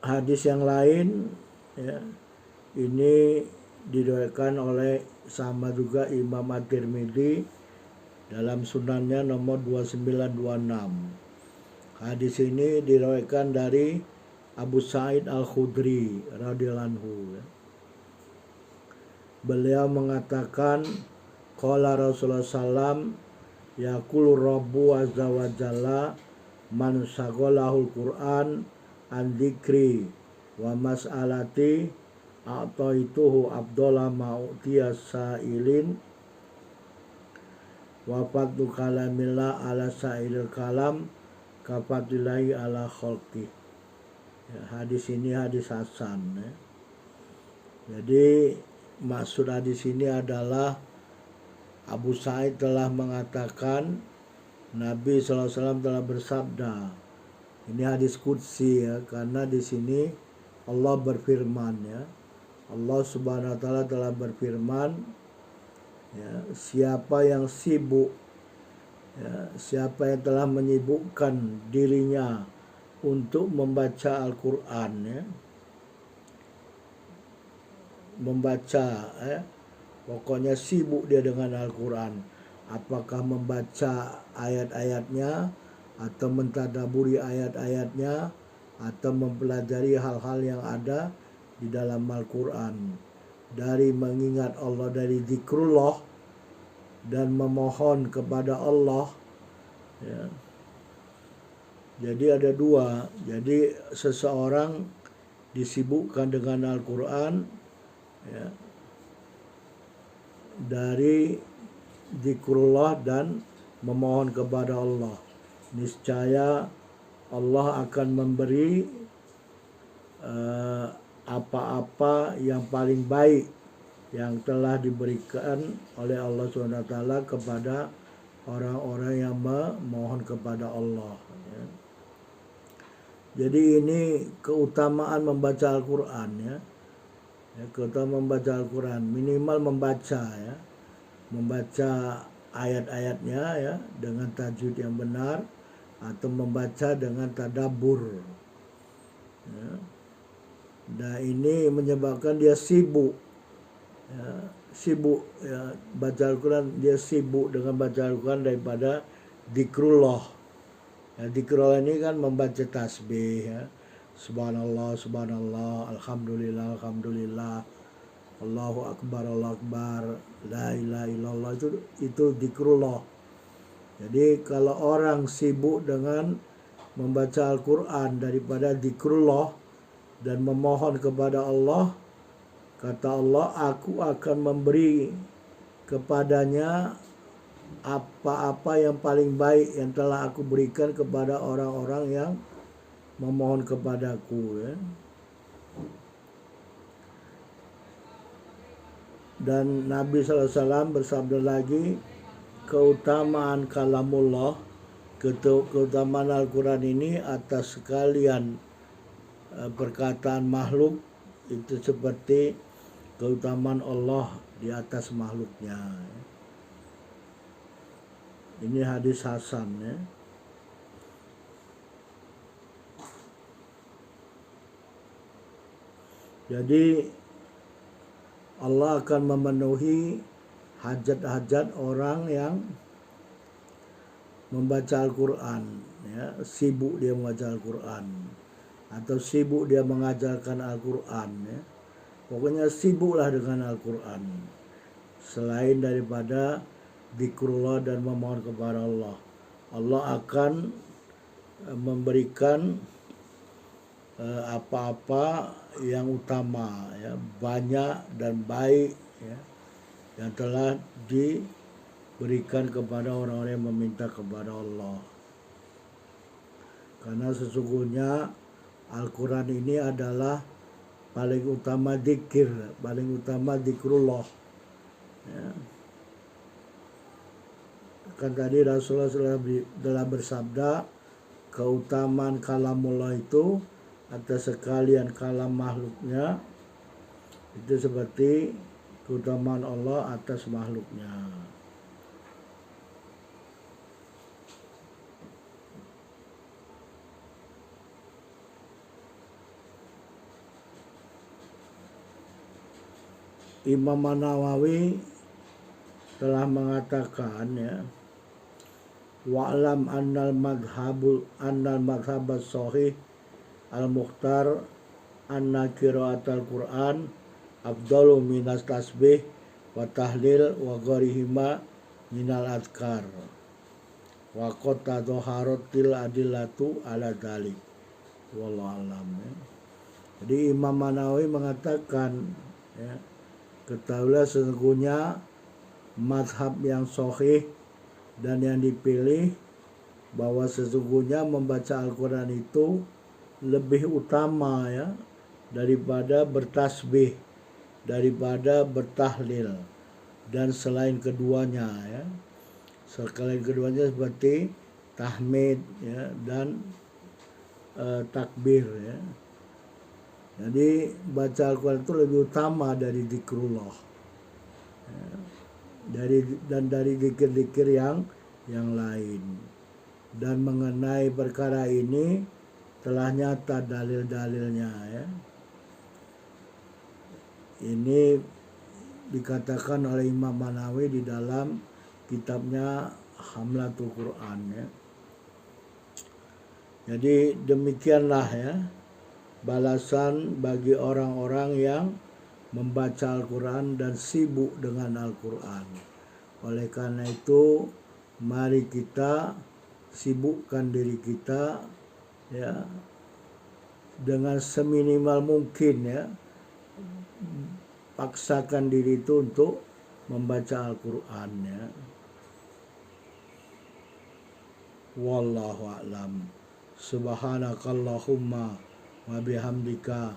hadis yang lain ya, ini diriwayatkan oleh sama juga Imam At-Tirmidzi dalam sunannya nomor 2926. Hadis ini diriwayatkan dari Abu Sa'id Al-Khudri radhiyallahu anhu. Beliau mengatakan qala Rasulullah sallam yaqulu Rabbu azza wa jalla man syaghalahul Qur'an an dzikri wa mas'alati a'taituhu abdallah ma'utiya sa'ilin wa fadlu kalamillah ala sa'ilil kalam kafatilahi ala khalqi. Ya, hadis ini hadis hasan ya. Jadi maksud hadis ini adalah Abu Sa'id telah mengatakan Nabi SAW telah bersabda. Ini hadis qudsi ya, karena di sini Allah berfirman ya. Allah Subhanahu wa taala telah berfirman ya, siapa yang sibuk ya, siapa yang telah menyibukkan dirinya untuk membaca Al-Quran ya, membaca ya, pokoknya sibuk dia dengan Al-Quran, apakah membaca ayat-ayatnya atau mentadaburi ayat-ayatnya atau mempelajari hal-hal yang ada di dalam Al-Quran, dari mengingat Allah, dari zikrullah dan memohon kepada Allah ya. Jadi ada dua, jadi seseorang disibukkan dengan Al-Quran ya, dari zikrullah dan memohon kepada Allah, niscaya Allah akan memberi apa-apa yang paling baik yang telah diberikan oleh Allah SWT kepada orang-orang yang memohon kepada Allah ya. Jadi ini keutamaan membaca Al-Quran ya. Ya, keutamaan membaca Al-Quran, minimal membaca ya, membaca ayat-ayatnya ya dengan tajwid yang benar atau membaca dengan tadabbur ya. Nah ini menyebabkan dia sibuk ya, sibuk ya, baca Al-Quran, dia sibuk dengan baca Al-Quran daripada zikrullah ya. Zikrullah ini kan membaca tasbih ya, subhanallah subhanallah, alhamdulillah alhamdulillah, Allahu akbar Allahu akbar, la ilaha illallah, itu zikrullah. Jadi kalau orang sibuk dengan membaca Al-Quran daripada zikrullah dan memohon kepada Allah, kata Allah, aku akan memberi kepadanya apa-apa yang paling baik yang telah aku berikan kepada orang-orang yang memohon kepadaku ya. Dan Nabi SAW bersabda lagi, keutamaan kalamullah, keutamaan Al-Quran ini atas sekalian perkataan makhluk itu seperti keutamaan Allah di atas makhluknya. Ini hadis hasan ya. Jadi Allah akan memenuhi hajat-hajat orang yang membaca Al-Quran ya, sibuk dia membaca Al-Quran atau sibuk dia mengajarkan Al-Quran ya. Pokoknya sibuklah dengan Al-Quran selain daripada zikrullah dan memohon kepada Allah. Allah akan memberikan apa-apa yang utama ya, banyak dan baik ya, yang telah diberikan kepada orang-orang yang meminta kepada Allah. Karena sesungguhnya Al-Quran ini adalah paling utama zikir, paling utama zikrullah ya. Kan tadi Rasulullah telah bersabda, keutamaan kalamullah itu atas sekalian kalam makhluknya itu seperti keutamaan Allah atas makhluknya. Imam Nawawi telah mengatakan ya, wa'lam annal madhhab as-sahih al-mukhtar anna qiraatal Qur'an afdalu minas tasbih wa tahlil wa gharihima minal adhkar wa qad tadhaharatil adillatu ala dzalik wallahu alam ya. Jadi Imam Nawawi mengatakan ya, ketahuilah sesungguhnya mazhab yang sahih dan yang dipilih bahwa sesungguhnya membaca Al-Quran itu lebih utama ya daripada bertasbih, daripada bertahlil, dan selain keduanya ya, selain keduanya seperti tahmid ya, dan takbir ya. Jadi baca Al-Quran itu lebih utama dari zikrullah ya, dari zikir-zikir yang lain. Dan mengenai perkara ini telah nyata dalil-dalilnya ya. Ini dikatakan oleh Imam Nawawi di dalam kitabnya Hamlatul Quran ya. Jadi demikianlah ya balasan bagi orang-orang yang membaca Al-Quran dan sibuk dengan Al-Quran. Oleh karena itu mari kita sibukkan diri kita ya dengan seminimal mungkin ya, paksakan diri itu untuk membaca Al-Quran ya. Wallahu a'lam. Subhanakallahumma wa bihamdika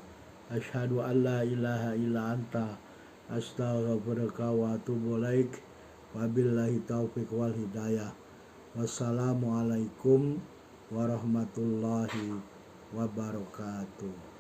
asyhadu an la ilaha illa anta astaghfiruka wa atubu ilaik. Wabillahi taufiq wal hidayah. Wassalamualaikum warahmatullahi wabarakatuh.